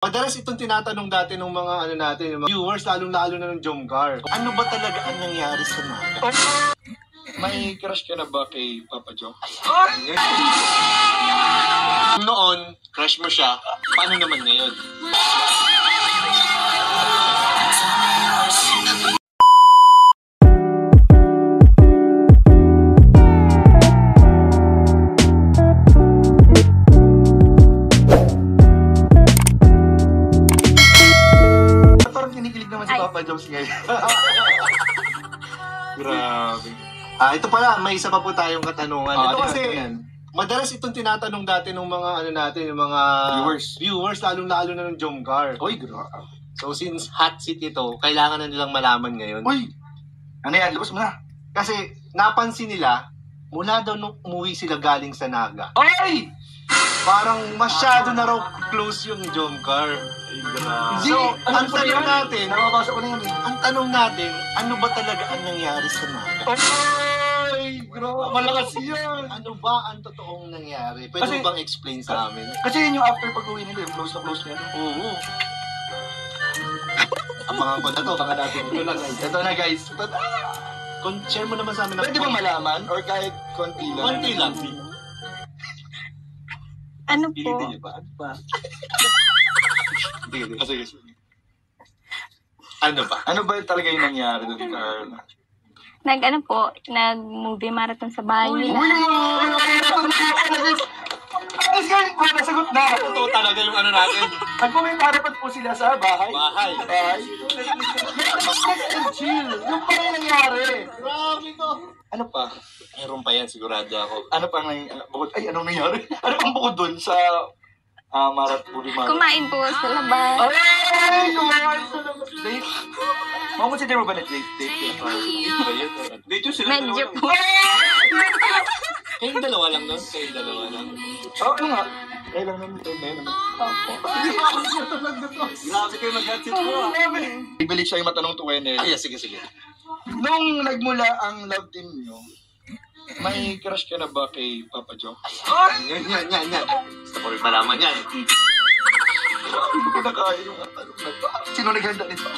Madalas itong tinatanong dati ng mga natin, yung mga viewers, lalong-lalo na ng Jomcar. Ano ba talaga ang nangyari sa Naga? May crush ka na ba kay Papa Jom? Noon, crush mo siya, paano naman ngayon? Papa Joms ngayon. Grabe. Ito pala, may isa pa po tayong katanungan. Ito kasi, madalas itong tinatanong dati ng mga natin, yung mga viewers, lalong-lalo na ng Jomcar. Uy, grabe. So since hot seat ito, kailangan na nilang malaman ngayon. Uy! Ano yan? Labas mo na. Kasi napansin nila, mula daw nung umuwi sila galing sa Naga, Ay! parang masyado na raw close yung Jomcar. So, ang tanong natin, nakabasa ko na yun eh. Ang tanong natin, ano ba talaga ang nangyari sa Naga? Ay! Grabe, malakas yan. Ano ba ang totoong nangyari? Pwede Kasi, mo bang explain sa amin? Kasi yun yung after pag-uwi nila, yung close na close nila. Oo. Abangan ko na to, baka natin. Ito na guys. Share mo naman sa amin. Pwede bang malaman? Or kahit konti lang? Konti lang. Ano po? Pilitin niyo ba? Ano ba? Sige. Ano ba? Ano ba talaga yung nangyari doon kay Carla? Nag-movie marathon sa bahay nila. Let's go! Nasagot na! Totoo talaga yung natin. Nag-marathon po sila sa bahay. Bahay. Chill! Yung pa yung nangyari. Grabe to. Ano pa? Meron pa yan, sigurado ako. Ano pa bukod? Ay, anong nangyari? Ano pang bukod doon sa marathon? Kumain po sa labas. Ay! Kumain sa labas. Date? Consider mo ba na date? Date yung sila. Medyo po. Kayong dalawa lang nun? Kayong dalawa lang. Ano nga? Kaya lang naman ito. Opo. Grabe kayo mag-hatsit ko. Ibalik siya yung matanong to Wenel. Ay, sige. Nung nagmula ang love team nyo, may crush ka na ba kay Papa Jom? Yan. Gusto ko rin malaman yan. Hindi ko na kaya yung tanong na to. Sino naghanda nito?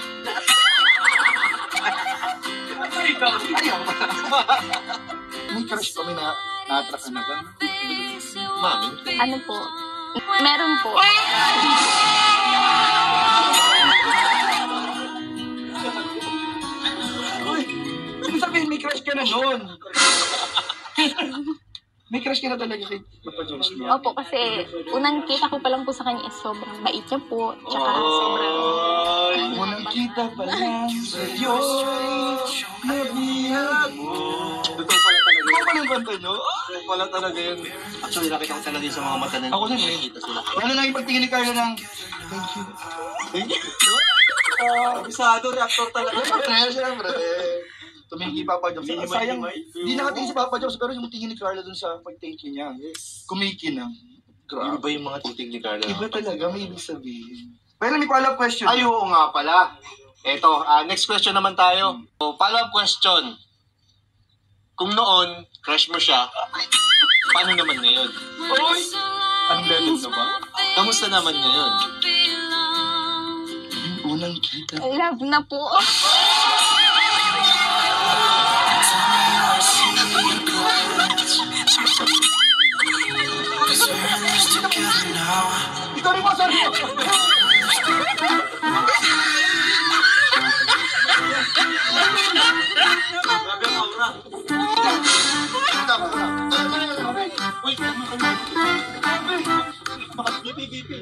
May crush kami na na-attract ka na ba? Mami? Ano po? Meron po. Ano sabihin, may crush ka na noon? May crush ka na talaga kay Papa Joms niya? Opo, kasi unang kita ko pa lang po sa kanya is sobrang bait niya po. Tsaka sobrang... Unang kita pa lang sa'yo, nabihag mo. Totoo pala talaga Ano pala yung kanta nyo? Totoo pala talaga yun. Actually, nakita ko talaga sa mga mata nila. Ako din eh. Nakikita sila. Lalo na yung pagtingin ni Carla ng thank you. Bisado, reactor talaga. Siyempre. Tumingin kay Papa Joms. Sayang, di nakatingin si Papa Joms, pero yung tingin ni Carla dun sa pag-thank you niya. Kumikinang. Grabe ba yung mga titig ni Carla? Iba talaga, may ibig sabihin. Pero may follow-up question. Ay, oo nga pala. Eto, next question naman tayo. So, follow-up question. Kung noon, crush mo siya, paano naman ngayon? Oy! Anong level na ba? Kamusta naman ngayon? Yung unang kita. Love na po. Ito rin mo, sorry mo! Grabe ang aura. Uy, Gipi.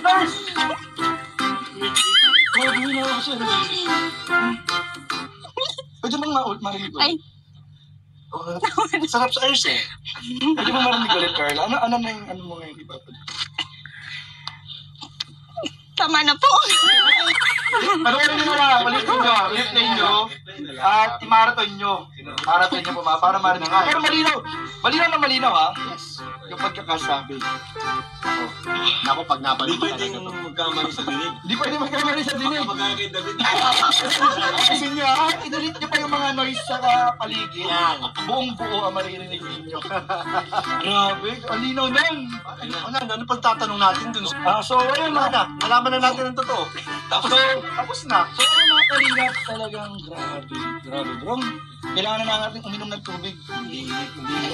Nurse! Mabuhay na ako siya. Pwede bang marinig ko? Ay, sarap sa ears eh. Pwede bang marinig ulit, Carla? Ano na yung mo ngayon, di ba? tama na po. Panoorin nyo na, ulit nyo, at i-marathon nyo. Marathon nyo pa para marinig. Pero malinaw na malinaw ha. Yes. yung pagkakasabi. Naku, pag napanood Hindi pwedeng magkamali sa dinig. Hindi pwede magkamali sa dinig. Magkakit David. Kasi niya, inulit niyo pa yung mga noise sa paligid. Yan. Buong buo ang maririnig ninyo. Grabe, ang linaw nan. Ano pang tatanong natin dun? So, ayun Wala na. Nalaman na natin ang totoo. Tapos na. So, ayun mga kalingap, talagang grabe bro. Kailangan na natin uminom ng tubig. Hindi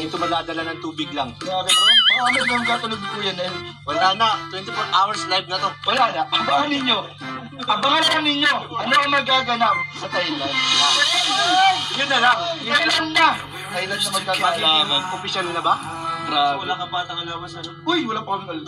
ito madadala ng tubig lang. Grabe bro. Makakamit lang katulog ko yan eh. Wala na. 24 hours live na to. Wala na. Abangan ninyo. Abangan lang ninyo. Ano ang magaganap sa Thailand? Yun na lang. Thailand na. Thailand na magkakalaman. Official na ba? Grabe. Wala ka patang alawas, ano? Uy, wala pa kami alam.